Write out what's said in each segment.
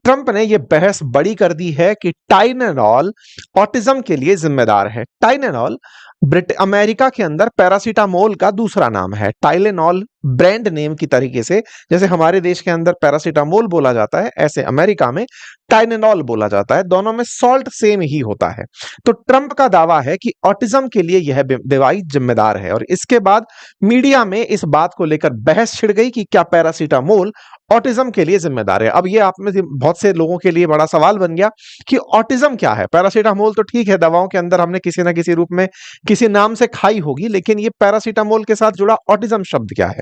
Trump ने यह बहस बड़ी कर दी है कि टाइलेनॉल ऑटिज्म के लिए जिम्मेदार है। टाइलेनॉल अमेरिका के अंदर पैरासीटामोल का दूसरा नाम है। टाइलेनॉल ब्रांड नेम की तरीके से, जैसे हमारे देश के अंदर पैरासीटामोल बोला जाता है, ऐसे अमेरिका में टाइलेनॉल बोला जाता है। दोनों में सॉल्ट सेम ही होता है। तो ट्रंप का दावा है कि ऑटिज्म के लिए यह दवाई जिम्मेदार है, और इसके बाद मीडिया में इस बात को लेकर बहस छिड़ गई कि क्या पैरासीटामोल ऑटिज्म के लिए जिम्मेदार है। अब ये आप में से बहुत से लोगों के लिए बड़ा सवाल बन गया कि ऑटिज्म क्या है। पैरासीटामोल तो ठीक है, दवाओं के अंदर हमने किसी ना किसी रूप में किसी नाम से खाई होगी, लेकिन ये पैरासीटामोल के साथ जुड़ा ऑटिज्म शब्द क्या है,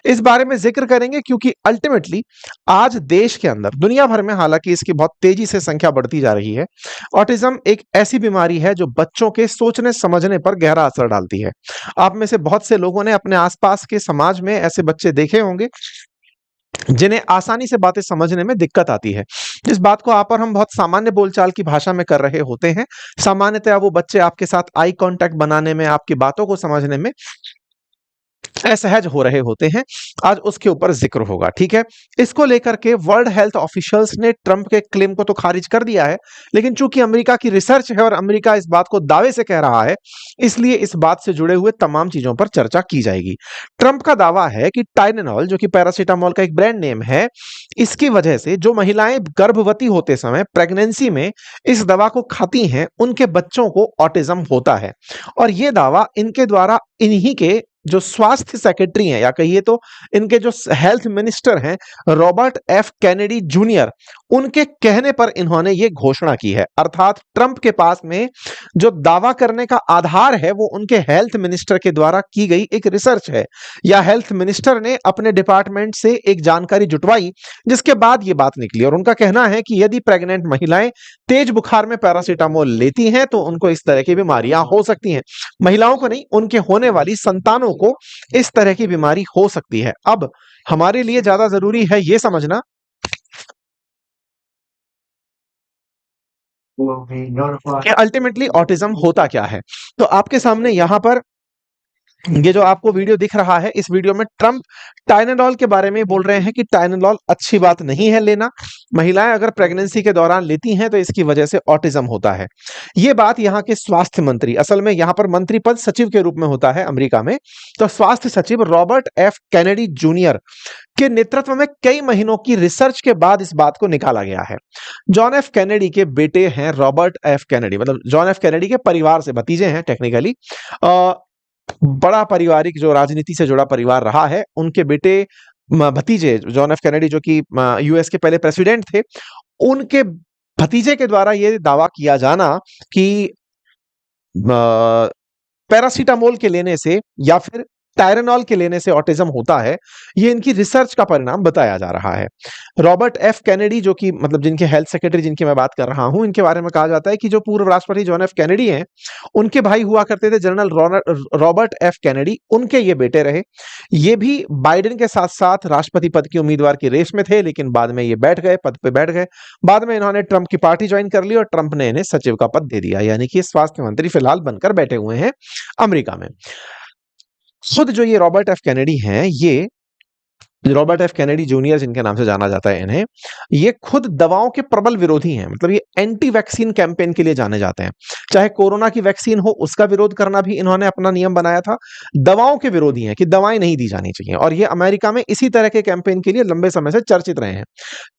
इस बारे में जिक्र करेंगे। क्योंकि अल्टीमेटली आज देश के अंदर, दुनिया भर में हालांकि इसकी बहुत तेजी से संख्या बढ़ती जा रही है, ऑटिज्म एक ऐसी बीमारी है जो बच्चों के सोचने समझने पर गहरा असर डालती है। आप में से बहुत से लोगों ने अपने आसपास के समाज में ऐसे बच्चे देखे होंगे जिन्हें आसानी से बातें समझने में दिक्कत आती है। इस बात को आप और हम बहुत सामान्य बोलचाल की भाषा में कर रहे होते हैं। सामान्यतः वो बच्चे आपके साथ आई कांटेक्ट बनाने में, आपकी बातों को समझने में असहज हो रहे होते हैं। आज उसके ऊपर जिक्र होगा, ठीक है। इसको लेकर के वर्ल्ड हेल्थ ऑफिशियल्स ने ट्रंप के क्लेम को तो खारिज कर दिया है, लेकिन चूंकि अमेरिका की रिसर्च है और अमेरिका इस बात को दावे से कह रहा है, इसलिए इस बात से जुड़े हुए तमाम चीजों पर चर्चा की जाएगी। ट्रंप का दावा है कि टाइलेनॉल, जो कि पैरासीटामोल का एक ब्रांड नेम है, इसकी वजह से जो महिलाएं गर्भवती होते समय प्रेगनेंसी में इस दवा को खाती हैं, उनके बच्चों को ऑटिज्म होता है। और यह दावा इनके द्वारा इन्हीं के जो स्वास्थ्य सेक्रेटरी हैं, या कहिए तो इनके जो हेल्थ मिनिस्टर हैं, रॉबर्ट एफ कैनेडी जूनियर, उनके कहने पर इन्होंने ये घोषणा की है। अर्थात ट्रंप के पास में जो दावा करने का आधार है वो उनके हेल्थ मिनिस्टर के द्वारा की गई एक रिसर्च है, या हेल्थ मिनिस्टर ने अपने डिपार्टमेंट से एक जानकारी जुटवाई, जिसके बाद ये बात निकली। और उनका कहना है कि यदि प्रेग्नेंट महिलाएं तेज बुखार में पैरासीटामोल लेती हैं तो उनको इस तरह की बीमारियां हो सकती हैं। महिलाओं को नहीं, उनके होने वाली संतानों को इस तरह की बीमारी हो सकती है। अब हमारे लिए ज्यादा जरूरी है यह समझना कि अल्टीमेटली ऑटिज्म होता क्या है। तो आपके सामने यहां पर ये जो आपको वीडियो दिख रहा है, इस वीडियो में ट्रंप टाइलेनॉल के बारे में बोल रहे हैं कि टाइलेनॉल अच्छी बात नहीं है लेना। महिलाएं अगर प्रेगनेंसी के दौरान लेती हैं तो इसकी वजह से ऑटिज्म होता है। ये बात यहाँ के स्वास्थ्य मंत्री, असल में यहाँ पर मंत्री पद सचिव के रूप में होता है अमेरिका में, तो स्वास्थ्य सचिव रॉबर्ट एफ कैनेडी जूनियर के नेतृत्व में कई महीनों की रिसर्च के बाद इस बात को निकाला गया है। जॉन एफ कैनेडी के बेटे हैं रॉबर्ट एफ कैनेडी, मतलब जॉन एफ कैनेडी के परिवार से भतीजे हैं टेक्निकली। बड़ा पारिवारिक जो राजनीति से जुड़ा परिवार रहा है, उनके बेटे भतीजे जॉन एफ कैनेडी, जो कि यूएस के पहले प्रेसिडेंट थे, उनके भतीजे के द्वारा यह दावा किया जाना कि पैरासीटामोल के लेने से या फिर टाइलेनॉल के लेने से ऑटिज्म होता है, ये इनकी रिसर्च का परिणाम बताया जा रहा है। रॉबर्ट एफ कैनेडी, जो कि मतलब जिनके हेल्थ सेक्रेटरी जिनकी मैं बात कर रहा हूं, इनके बारे में कहा जाता है कि जो पूर्व राष्ट्रपति जॉन एफ कैनेडी हैं, उनके भाई हुआ करते थे जनरल रॉबर्ट एफ कैनेडी, उनके ये बेटे रहे। ये भी बाइडेन के साथ साथ राष्ट्रपति पद की उम्मीदवार की रेस में थे, लेकिन बाद में ये बैठ गए, पद पे बैठ गए। बाद में इन्होंने ट्रंप की पार्टी ज्वाइन कर ली और ट्रंप ने इन्हें सचिव का पद दे दिया, यानी कि स्वास्थ्य मंत्री फिलहाल बनकर बैठे हुए हैं अमेरिका में। खुद जो ये रॉबर्ट एफ कैनेडी हैं, ये रॉबर्ट एफ कैनेडी जूनियर जिनके नाम से जाना जाता है इन्हें, ये खुद दवाओं के प्रबल विरोधी हैं। मतलब ये एंटी वैक्सीन कैंपेन के लिए जाने जाते हैं। चाहे कोरोना की वैक्सीन हो, उसका विरोध करना भी इन्होंने अपना नियम बनाया था। दवाओं के विरोधी हैं कि दवाएं नहीं दी जानी चाहिए, और ये अमेरिका में इसी तरह के कैंपेन के लिए लंबे समय से चर्चित रहे हैं।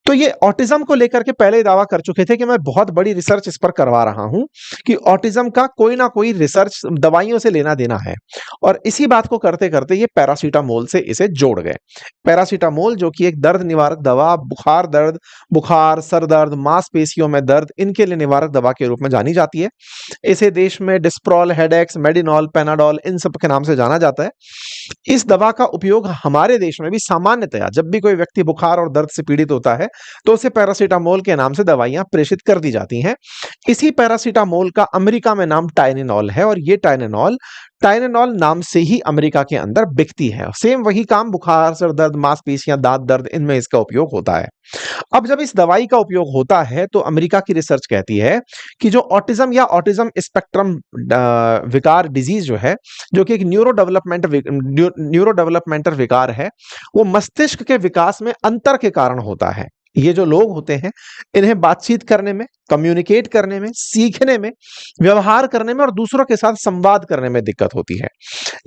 तो ये ऑटिज्म को लेकर के पहले दावा कर चुके थे कि मैं बहुत बड़ी रिसर्च इस पर करवा रहा हूं कि ऑटिज्म का कोई ना कोई रिसर्च दवाइयों से लेना देना है, और इसी बात को करते करते ये पैरासीटामोल से इसे जोड़ गए। पैरासीटामोल, जो कि एक दर्द निवारक दवा, बुखार, सर दर्द, मांसपेशियों में दर्द, इनके लिए निवारक दवा के रूप में जानी जाती है। इसे देश में डिस्प्रोल, हेडेक्स, मेडिनॉल, पेनाडोल, इन सब के नाम से जाना जाता है। इस दवा का उपयोग हमारे देश में भी सामान्यतया जब भी कोई व्यक्ति बुखार और दर्द से पीड़ित होता है तो उसे पैरासीटामोल के नाम से दवाइयां प्रेषित कर दी जाती हैं। इसी पैरासीटामोल का अमेरिका में नाम टाइलेनॉल है, और ये टाइलेनॉल नाम से ही अमेरिका के अंदर बिकती है। सेम वही काम बुखार, सर दर्द, मांसपेशियां, दांत दर्द, इनमें इसका उपयोग होता है। अब जब इस दवाई का उपयोग होता है तो अमेरिका की रिसर्च कहती है कि जो ऑटिज्म या ऑटिज्म स्पेक्ट्रम विकार डिजीज जो है, जो कि एक न्यूरो डेवलपमेंटल विकार है, वो मस्तिष्क के विकास में अंतर के कारण होता है। ये जो लोग होते हैं, इन्हें बातचीत करने में, कम्युनिकेट करने में, सीखने में, व्यवहार करने में और दूसरों के साथ संवाद करने में दिक्कत होती है।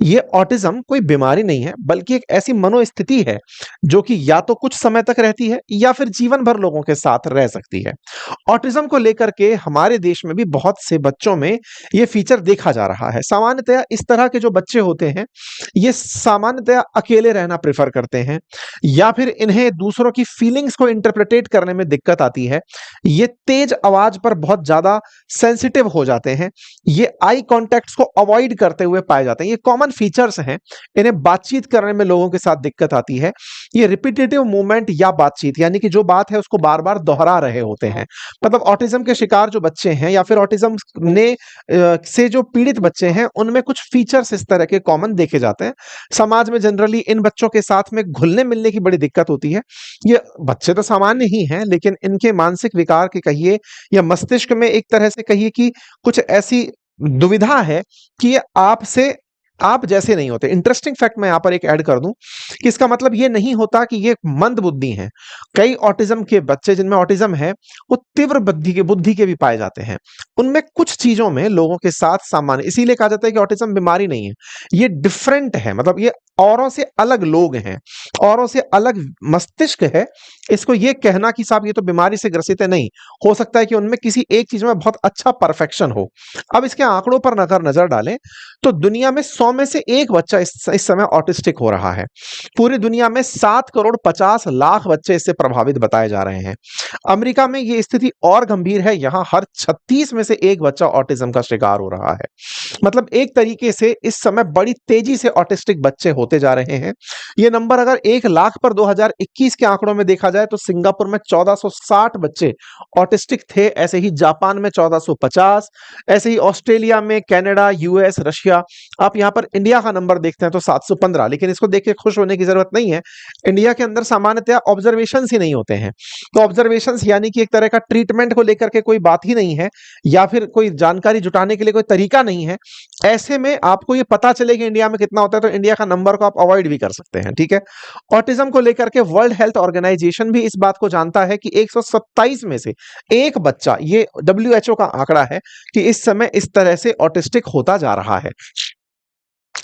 ये ऑटिज्म कोई बीमारी नहीं है, बल्कि एक ऐसी मनोस्थिति है जो कि या तो कुछ समय तक रहती है या फिर जीवन भर लोगों के साथ रह सकती है। ऑटिज्म को लेकर के हमारे देश में भी बहुत से बच्चों में ये फीचर देखा जा रहा है। सामान्यतया इस तरह के जो बच्चे होते हैं, ये सामान्यतया अकेले रहना प्रेफर करते हैं या फिर इन्हें दूसरों की फीलिंग्स को इंटरप्रेटेट करने में दिक्कत आती है। ये तेज आवाज पर बहुत ज्यादा सेंसिटिव हो जाते हैं। ये आई कॉन्टैक्ट्स को अवॉइड करते हुए पाए जाते हैं। ये कॉमन फीचर्स हैं। इन्हें बातचीत करने में लोगों के साथ दिक्कत आती है। ये रिपीटेटिव मूवमेंट या बातचीत, यानी कि जो बात है उसको बार-बार दोहरा रहे होते हैं। मतलब ऑटिज्म के शिकार जो बच्चे हैं या फिर ऑटिज्म से जो पीड़ित बच्चे हैं, उनमें कुछ फीचर्स इस तरह के कॉमन देखे जाते हैं। समाज में जनरली इन बच्चों के साथ में घुलने-मिलने की बड़ी दिक्कत होती है। ये बच्चे तो सामान्य ही हैं, लेकिन इनके मानसिक विकार के कहिए या मस्तिष्क में एक तरह से कहिए कि कुछ ऐसी दुविधा है कि ये आप जैसे नहीं होते। इंटरेस्टिंग फैक्ट मैं यहाँ पर एक ऐड कर दूं कि इसका मतलब ये नहीं होता कि ये मंद बुद्धि हैं। कई ऑटिज्म के बच्चे जिनमें ऑटिज्म है, वो तीव्र बुद्धि के भी पाए जाते हैं। उनमें कुछ चीजों में लोगों के साथ सामान्य, इसीलिए कहा जाता है कि ऑटिज्म बीमारी नहीं है, ये डिफरेंट है। मतलब ये औरों से अलग लोग हैं, औरों से अलग मस्तिष्क है। इसको ये कहना कि साहब ये तो बीमारी से ग्रसित है, नहीं। हो सकता है कि उनमें किसी एक चीज में बहुत अच्छा परफेक्शन हो। अब इसके आंकड़ों पर अगर नजर डालें तो दुनिया में 100 में से एक बच्चा इस समय ऑटिस्टिक हो रहा है। पूरी दुनिया में 7 करोड़ 50 लाख बच्चे इससे प्रभावित बताए जा रहे हैं। अमेरिका में ये स्थिति और गंभीर है। यहाँ हर 36 में से एक बच्चा ऑटिज्म का शिकार हो रहा है। मतलब एक तरीके से इस समय बड़ी तेजी से ऑटिस्टिक बच्चे होते जा रहे हैं। ये नंबर अगर 1 लाख पर 2021 के आंकड़ों में देखा जाए तो सिंगापुर में 1460 बच्चे ऑटिस्टिक थे। ऐसे ही जापान में 1450, ऐसे ही ऑस्ट्रेलिया में, कनाडा, यूएस, रशिया। आप यहां पर इंडिया का नंबर देखते हैं तो 715, लेकिन इसको देख के खुश होने की जरूरत नहीं है। इंडिया के अंदर सामान्यतया ऑब्जर्वेशन ही नहीं होते हैं। तो ऑब्जर्वेशन यानी कि एक तरह का ट्रीटमेंट को लेकर के कोई बात ही नहीं है या फिर कोई जानकारी जुटाने के लिए कोई तरीका नहीं है। ऐसे में आपको ये पता चले कि इंडिया में कितना होता है तो इंडिया का नंबर को आप अवॉइड भी कर सकते हैं। ठीक है। ऑटिज्म को लेकर के वर्ल्ड हेल्थ ऑर्गेनाइजेशन भी इस बात को जानता है कि 127 में से एक बच्चा, ये WHO का आंकड़ा है कि इस समय इस तरह से ऑटिस्टिक होता जा रहा है।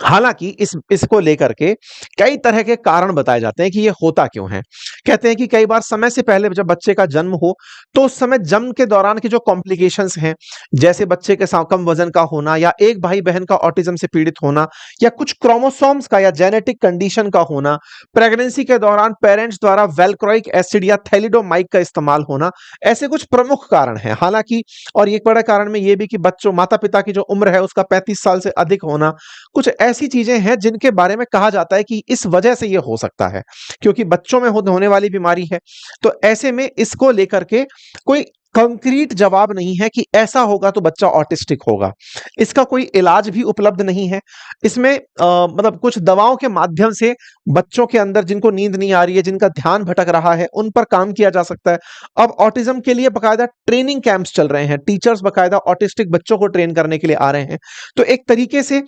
हालांकि इसको लेकर के कई तरह के कारण बताए जाते हैं कि ये होता क्यों है। कहते हैं कि कई बार समय से पहले जब बच्चे का जन्म हो तो उस समय जन्म के दौरान के जो कॉम्प्लिकेशंस हैं, जैसे बच्चे के साथ कम वजन का होना या एक भाई बहन का ऑटिज्म से पीड़ित होना या कुछ क्रोमोसोम्स का या जेनेटिक कंडीशन का होना, प्रेगनेंसी के दौरान पेरेंट्स द्वारा वेलक्रोइक एसिड या थैलिडोमाइड का इस्तेमाल होना, ऐसे कुछ प्रमुख कारण हैं। हालांकि और एक बड़ा कारण में यह भी कि बच्चों माता पिता की जो उम्र है उसका 35 साल से अधिक होना, कुछ ऐसी चीजें हैं जिनके बारे में कहा जाता है कि इस वजह से यह हो सकता है, क्योंकि बच्चों में होने वाली बीमारी है। तो ऐसे में इसको लेकर के कोई कंक्रीट जवाब नहीं है कि ऐसा होगा तो बच्चा ऑटिस्टिक होगा। इसका कोई इलाज भी उपलब्ध नहीं है। इसमें मतलब कुछ दवाओं के माध्यम से बच्चों के अंदर जिनको नींद नहीं आ रही है, जिनका ध्यान भटक रहा है, उन पर काम किया जा सकता है। अब ऑटिज्म के लिए बकायदा ट्रेनिंग कैंप्स चल रहे हैं। टीचर्स बकायदा ऑटिस्टिक बच्चों को ट्रेन करने के लिए आ रहे हैं। तो एक तरीके से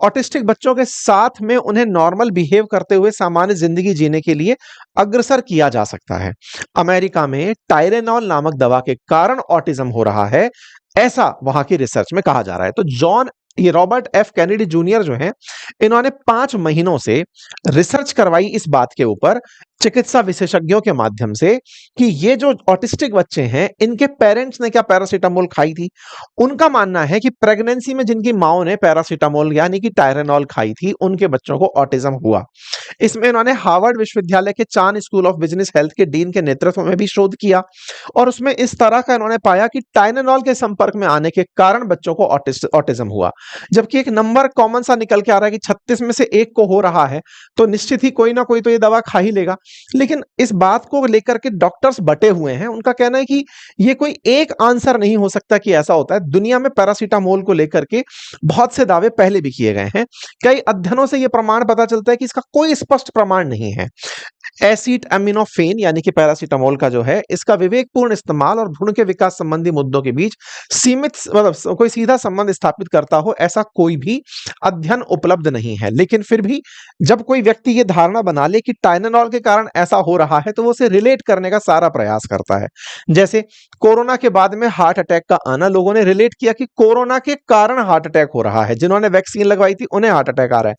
ऑटिस्टिक बच्चों के साथ में उन्हें नॉर्मल बिहेव करते हुए सामान्य जिंदगी जीने के लिए अग्रसर किया जा सकता है। अमेरिका में टाइलेनॉल नामक दवा के कारण ऑटिज्म हो रहा है, ऐसा वहां की रिसर्च में कहा जा रहा है। तो ये रॉबर्ट एफ कैनेडी जूनियर जो हैं, इन्होंने 5 महीनों से रिसर्च करवाई इस बात के ऊपर चिकित्सा विशेषज्ञों के माध्यम से कि ये जो ऑटिस्टिक बच्चे हैं, इनके पेरेंट्स ने क्या पैरासीटामोल खाई थी। उनका मानना है कि प्रेगनेंसी में जिनकी माओ ने पैरासीटामोल यानी कि टायरेनॉल खाई थी, उनके बच्चों को ऑटिज्म हुआ। इसमें इन्होंने हार्वर्ड विश्वविद्यालय के चान स्कूल ऑफ बिजनेस हेल्थ के डीन के नेतृत्व में भी शोध किया और उसमें इस तरह का इन्होंने पाया कि टाइलेनॉल के संपर्क में आने के कारण बच्चों को ऑटिज्म हुआ। जबकि एक नंबर कॉमन सा निकल के आ रहा है कि 36 में से एक को हो रहा है, तो निश्चित ही कोई ना कोई तो ये दवा खा ही लेगा। लेकिन इस बात को लेकर के डॉक्टर्स बटे हुए हैं। उनका कहना है कि ये कोई एक आंसर नहीं हो सकता कि ऐसा होता है। दुनिया में पैरासीटामोल को लेकर के बहुत से दावे पहले भी किए गए हैं। कई अध्ययनों से यह प्रमाण पता चलता है कि इसका कोई स्पष्ट प्रमाण नहीं है। एसिटामिनोफेन यानी कि पैरासीटामोल का जो है, इसका विवेकपूर्ण इस्तेमाल और भ्रूण के विकास संबंधी मुद्दों के बीच सीमित मतलब कोई सीधा संबंध स्थापित करता हो, ऐसा कोई भी अध्ययन उपलब्ध नहीं है। लेकिन फिर भी जब कोई व्यक्ति ये धारणा बना ले कि टाइलेनॉल के कारण ऐसा हो रहा है, तो वो उसे रिलेट करने का सारा प्रयास करता है। जैसे कोरोना के बाद में हार्ट अटैक का आना, लोगों ने रिलेट किया कि कोरोना के कारण हार्ट अटैक हो रहा है, जिन्होंने वैक्सीन लगवाई थी उन्हें हार्ट अटैक आ रहा है।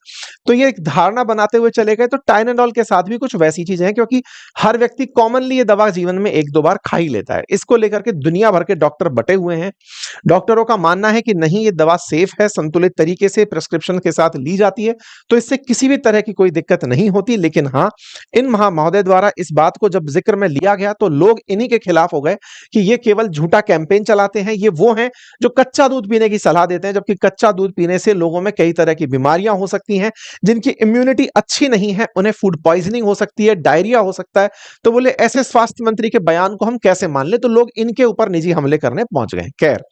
तो ये एक धारणा बनाते हुए चले गए। तो टाइलेनॉल के साथ भी कुछ वैसी चीजें हैं, क्योंकि हर व्यक्ति कॉमनली ये दवा जीवन में एक दो बार खा ही लेता है। इसको लेकर के दुनिया भर के डॉक्टर बटे हुए हैं। डॉक्टरों का मानना है कि नहीं, ये दवा सेफ है, संतुलित तरीके से प्रिस्क्रिप्शन के साथ ली जाती है, तो इससे किसी भी तरह की कोई दिक्कत नहीं होती। लेकिन हाँ, इन महोदय द्वारा इस बात को जब जिक्र में लिया गया तो लोग इन्हीं के खिलाफ हो गए कि ये केवल झूठा कैंपेन चलाते हैं। ये वो हैं जो कच्चा दूध पीने की सलाह देते हैं, जबकि कच्चा दूध पीने से लोगों में कई तरह की बीमारियां हो सकती हैं। जिनकी इम्यूनिटी अच्छी नहीं है, उन्हें फूड पॉइजनिंग हो सकती है, डायरिया हो सकता है। तो बोले ऐसे स्वास्थ्य मंत्री के बयान को हम कैसे मान ले? तो लोग इनके ऊपर निजी हमले करने पहुंच गए। खैर,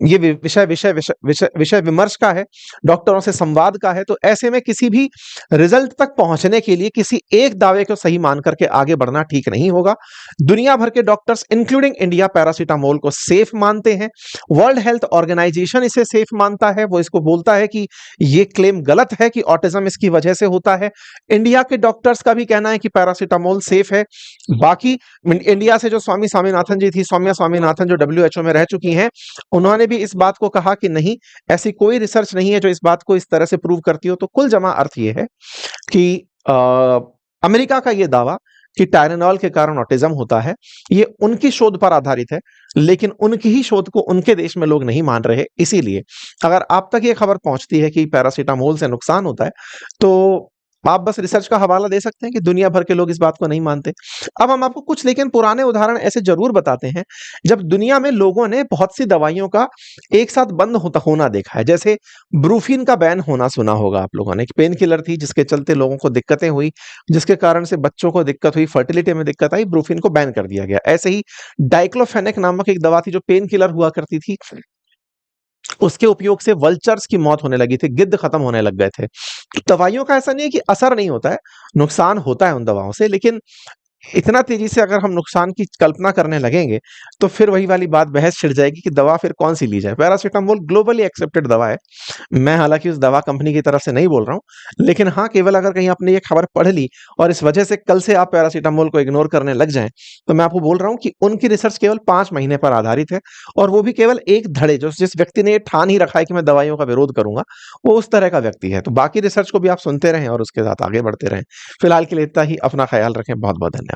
ये विषय विषय विषय विषय विषय विमर्श का है, डॉक्टरों से संवाद का है। तो ऐसे में किसी भी रिजल्ट तक पहुंचने के लिए किसी एक दावे को सही मान करके आगे बढ़ना ठीक नहीं होगा। दुनिया भर के डॉक्टर्स इंक्लूडिंग इंडिया पैरासीटामोल को सेफ मानते हैं। वर्ल्ड हेल्थ ऑर्गेनाइजेशन इसे सेफ मानता है। वो इसको बोलता है कि ये क्लेम गलत है कि ऑटिज्म इसकी वजह से होता है। इंडिया के डॉक्टर्स का भी कहना है कि पैरासीटामोल सेफ है। बाकी इंडिया से जो स्वामी स्वामीनाथन जी थी, सौम्या स्वामीनाथन, जो WHO में रह चुकी हैं, उन्होंने भी इस बात को कहा कि नहीं, ऐसी कोई रिसर्च नहीं है जो इस बात को इस तरह से प्रूव करती हो। तो कुल जमा अर्थ ये है कि अमेरिका का ये दावा कि टाइलेनॉल के कारण ऑटिज्म होता है, ये उनकी शोध पर आधारित है। लेकिन उनकी ही शोध को उनके देश में लोग नहीं मान रहे। इसीलिए अगर आप तक ये खबर पहुंचती है कि पैरासीटामोल से नुकसान होता है, तो आप बस रिसर्च का हवाला दे सकते हैं कि दुनिया भर के लोग इस बात को नहीं मानते। अब हम आपको कुछ लेकिन पुराने उदाहरण ऐसे जरूर बताते हैं जब दुनिया में लोगों ने बहुत सी दवाइयों का एक साथ बंद होना देखा है। जैसे ब्रूफिन का बैन होना सुना होगा आप लोगों ने, कि पेन किलर थी जिसके चलते लोगों को दिक्कतें हुई, जिसके कारण से बच्चों को दिक्कत हुई, फर्टिलिटी में दिक्कत आई, ब्रूफिन को बैन कर दिया गया। ऐसे ही डाइक्लोफेनेक नामक एक दवा थी जो पेन किलर हुआ करती थी, उसके उपयोग से वल्चर्स की मौत होने लगी थी, गिद्ध खत्म होने लग गए थे। तो दवाइयों का ऐसा नहीं है कि असर नहीं होता है, नुकसान होता है उन दवाओं से। लेकिन इतना तेजी से अगर हम नुकसान की कल्पना करने लगेंगे तो फिर वही वाली बात बहस छिड़ जाएगी कि दवा फिर कौन सी ली जाए। पैरासीटामोल ग्लोबली एक्सेप्टेड दवा है। मैं हालांकि उस दवा कंपनी की तरफ से नहीं बोल रहा हूं, लेकिन हाँ, केवल अगर कहीं आपने ये खबर पढ़ ली और इस वजह से कल से आप पैरासीटामोल को इग्नोर करने लग जाएं, तो मैं आपको बोल रहा हूं कि उनकी रिसर्च केवल 5 महीने पर आधारित है, और वो भी केवल एक धड़े। जो जिस व्यक्ति ने ये ठान ही रखा है कि मैं दवाइयों का विरोध करूंगा, वो उस तरह का व्यक्ति है। तो बाकी रिसर्च को भी आप सुनते रहें और उसके साथ आगे बढ़ते रहें। फिलहाल के लिए इतना ही। अपना ख्याल रखें। बहुत बहुत धन्यवाद।